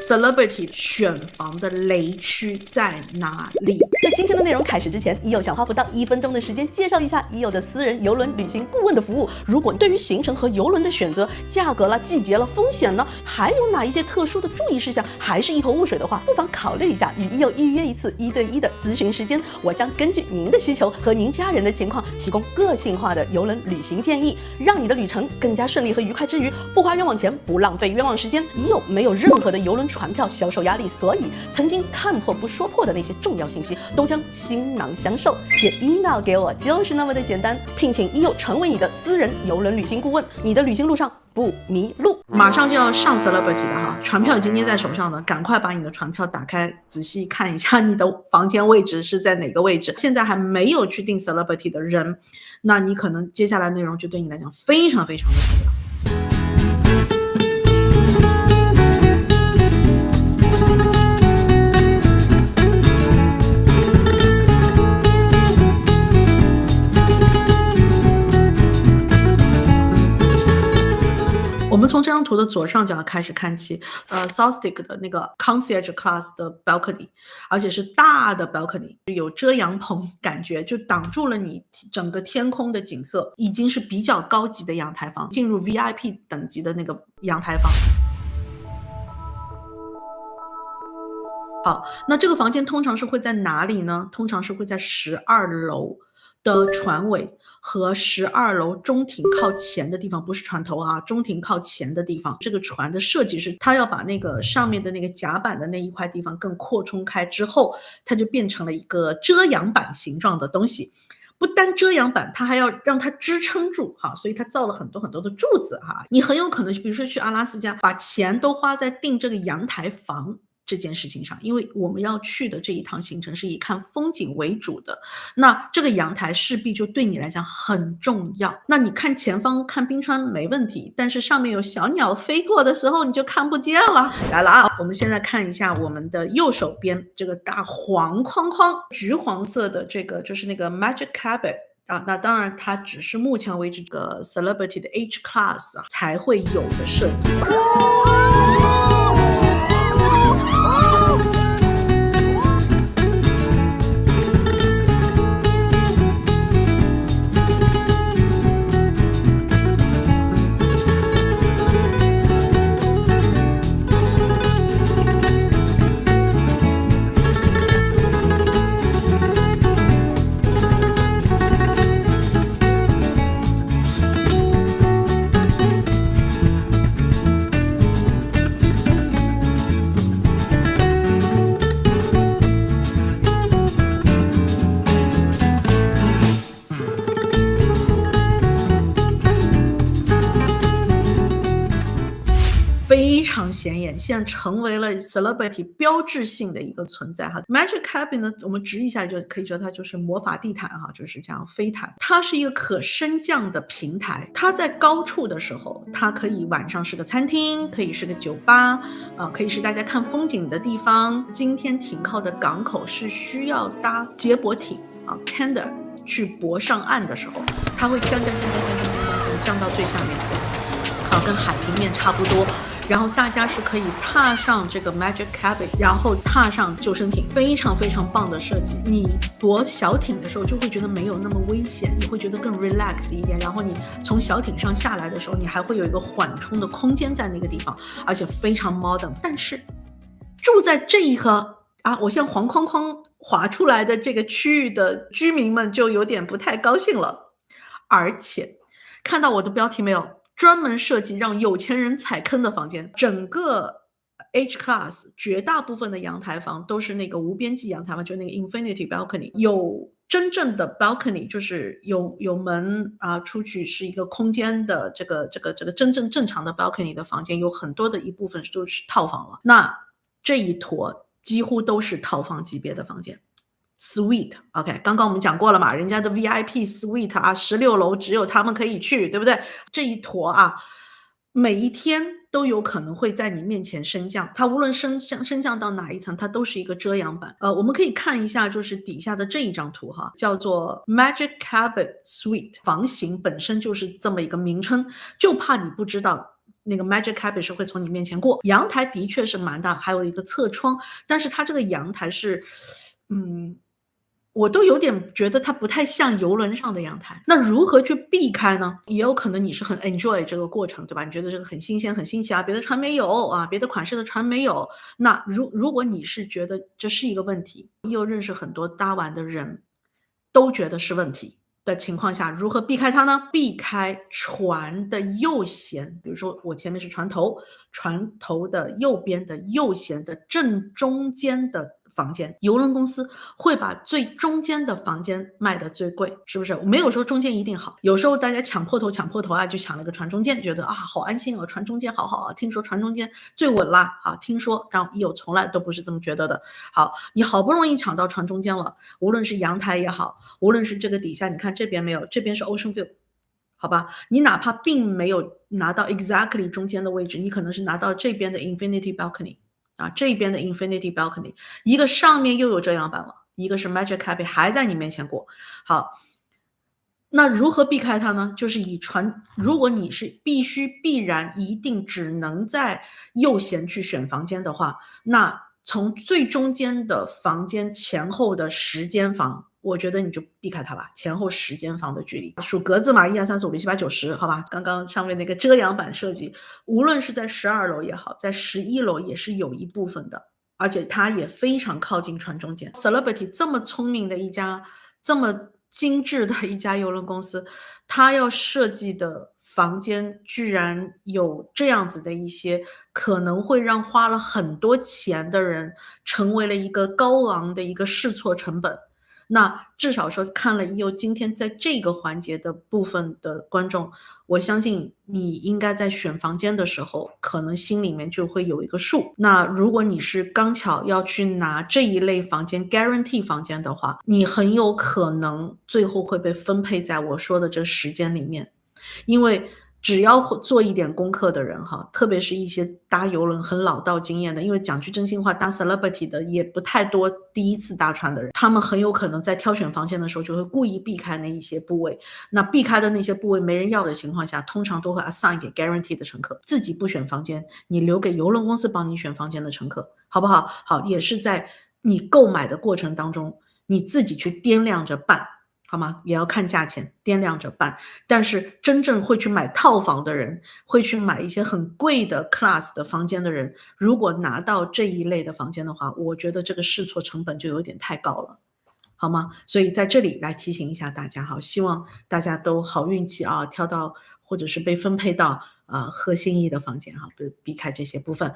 celebrity 选房的雷区在哪里？在今天的内容开始之前，已有想花不到1分钟的时间介绍一下已有的私人邮轮旅行顾问的服务。如果对于行程和邮轮的选择、价格了、季节了、风险呢，还有哪一些特殊的注意事项，还是一头雾水的话，不妨考虑一下与已有预约一次1对1的咨询时间。我将根据您的需求和您家人的情况，提供个性化的邮轮旅行建议，让你的旅程更加顺利和愉快之余，不花冤枉钱，不浪费冤枉时间。已有没有任何的邮轮船票销售压力，所以曾经看破不说破的那些重要信息都将倾囊相授。写 email 给我就是那么的简单，聘请已有成为你的私人邮轮旅行顾问，你的旅行路上不迷路。马上就要上 celebrity 的哈，船票已经捏在手上了，赶快把你的船票打开，仔细看一下你的房间位置是在哪个位置。现在还没有去订 celebrity 的人，那你可能接下来内容就对你来讲非常非常的重要。我们从这张图的左上角开始看起，Southstick 的那个 concierge class 的 balcony， 而且是大的 balcony， 有遮阳棚感觉，就挡住了你整个天空的景色，已经是比较高级的阳台房，进入 VIP 等级的那个阳台房。好，那这个房间通常是会在哪里呢？通常是会在12楼的船尾和12楼中庭靠前的地方，不是船头啊，中庭靠前的地方。这个船的设计是它要把那个上面的那个甲板的那一块地方更扩充开之后，它就变成了一个遮阳板形状的东西。不单遮阳板，它还要让它支撑住哈，所以它造了很多很多的柱子哈。你很有可能比如说去阿拉斯加，把钱都花在订这个阳台房这件事情上，因为我们要去的这一趟行程是以看风景为主的，那这个阳台势必就对你来讲很重要。那你看前方看冰川没问题，但是上面有小鸟飞过的时候你就看不见了。来了啊，我们现在看一下我们的右手边这个大黄框框，橘黄色的这个就是那个 Magic Cabin。那当然它只是目前为止这个 Celebrity 的 H Class 才会有的设计。非常显眼，现在成为了 celebrity 标志性的一个存在哈。Magic Cabin 呢，我们直译一下就可以说它就是魔法地毯哈，就是这样飞毯。它是一个可升降的平台，它在高处的时候，它可以晚上是个餐厅，可以是个酒吧，可以是大家看风景的地方。今天停靠的港口是需要搭接驳艇啊 ，tender 去泊上岸的时候，它会降到最下面，跟海平面差不多。然后大家是可以踏上这个 Magic Cabin， 然后踏上救生艇，非常非常棒的设计。你泊小艇的时候就会觉得没有那么危险，你会觉得更 relax 一点。然后你从小艇上下来的时候，你还会有一个缓冲的空间在那个地方，而且非常 modern。但是住在这一个我现在黄框框划出来的这个区域的居民们就有点不太高兴了，而且看到我的标题没有？专门设计让有钱人踩坑的房间，整个 H Class 绝大部分的阳台房都是那个无边际阳台房，就那个 Infinity Balcony， 有真正的 balcony， 就是有门出去是一个空间的这个真正正常的 balcony 的房间，有很多的一部分都是套房了。那这一坨几乎都是套房级别的房间。Suite OK， 刚刚我们讲过了嘛，人家的 VIP Suite 16楼只有他们可以去，对不对？这一坨每一天都有可能会在你面前升降，它无论升降到哪一层，它都是一个遮阳板。我们可以看一下就是底下的这一张图哈，叫做 Magic Cabin Suite， 房型本身就是这么一个名称，就怕你不知道那个 Magic Carpet 是会从你面前过。阳台的确是蛮大，还有一个侧窗，但是它这个阳台是，我都有点觉得它不太像游轮上的阳台。那如何去避开呢？也有可能你是很 enjoy 这个过程，对吧？你觉得这个很新鲜、很新奇啊，别的船没有啊，别的款式的船没有。那如果你是觉得这是一个问题，又认识很多搭玩的人，都觉得是问题的情况下，如何避开它呢？避开船的右舷，比如说我前面是船头，船头的右边的右舷的正中间的房间，邮轮公司会把最中间的房间卖得最贵，是不是？没有说中间一定好，有时候大家抢破头啊，就抢了个船中间，觉得啊好安心哦，船中间好好啊，听说船中间最稳啦啊，听说，但有从来都不是这么觉得的。好，你好不容易抢到船中间了，无论是阳台也好，无论是这个底下，你看这边没有，这边是 Ocean View。好吧，你哪怕并没有拿到 exactly 中间的位置，你可能是拿到这边的 Infinity Balcony 啊，这边的 Infinity Balcony，一个上面又有遮阳板了，一个是 Magic Carpet 还在你面前过。好，那如何避开它呢？就是如果你是必然一定只能在右舷去选房间的话，那从最中间的房间前后的10间房，我觉得你就避开它吧，前后10间房的距离，数格子嘛，1、2、3、4、5、6、7、8、9、10，好吧？刚刚上面那个遮阳板设计，无论是在12楼也好，在11楼也是有一部分的，而且它也非常靠近船中间。Celebrity 这么聪明的一家，这么精致的一家邮轮公司，它要设计的房间居然有这样子的一些可能会让花了很多钱的人成为了一个高昂的一个试错成本。那至少说看了EO今天在这个环节的部分的观众，我相信你应该在选房间的时候，可能心里面就会有一个数。那如果你是刚巧要去拿这一类房间 guarantee 房间的话，你很有可能最后会被分配在我说的这10间里面。因为只要做一点功课的人哈，特别是一些搭邮轮很老道经验的，因为讲句真心话，搭 celebrity 的也不太多，第一次搭船的人，他们很有可能在挑选房间的时候就会故意避开那一些部位，那避开的那些部位没人要的情况下，通常都会 assign 给 guarantee 的乘客，自己不选房间，你留给邮轮公司帮你选房间的乘客，好不好？好，也是在你购买的过程当中，你自己去掂量着办。好吗？也要看价钱，掂量着办。但是真正会去买套房的人，会去买一些很贵的 class 的房间的人，如果拿到这一类的房间的话，我觉得这个试错成本就有点太高了，好吗？所以在这里来提醒一下大家哈，希望大家都好运气啊，挑到或者是被分配到合心意的房间哈，避开这些部分。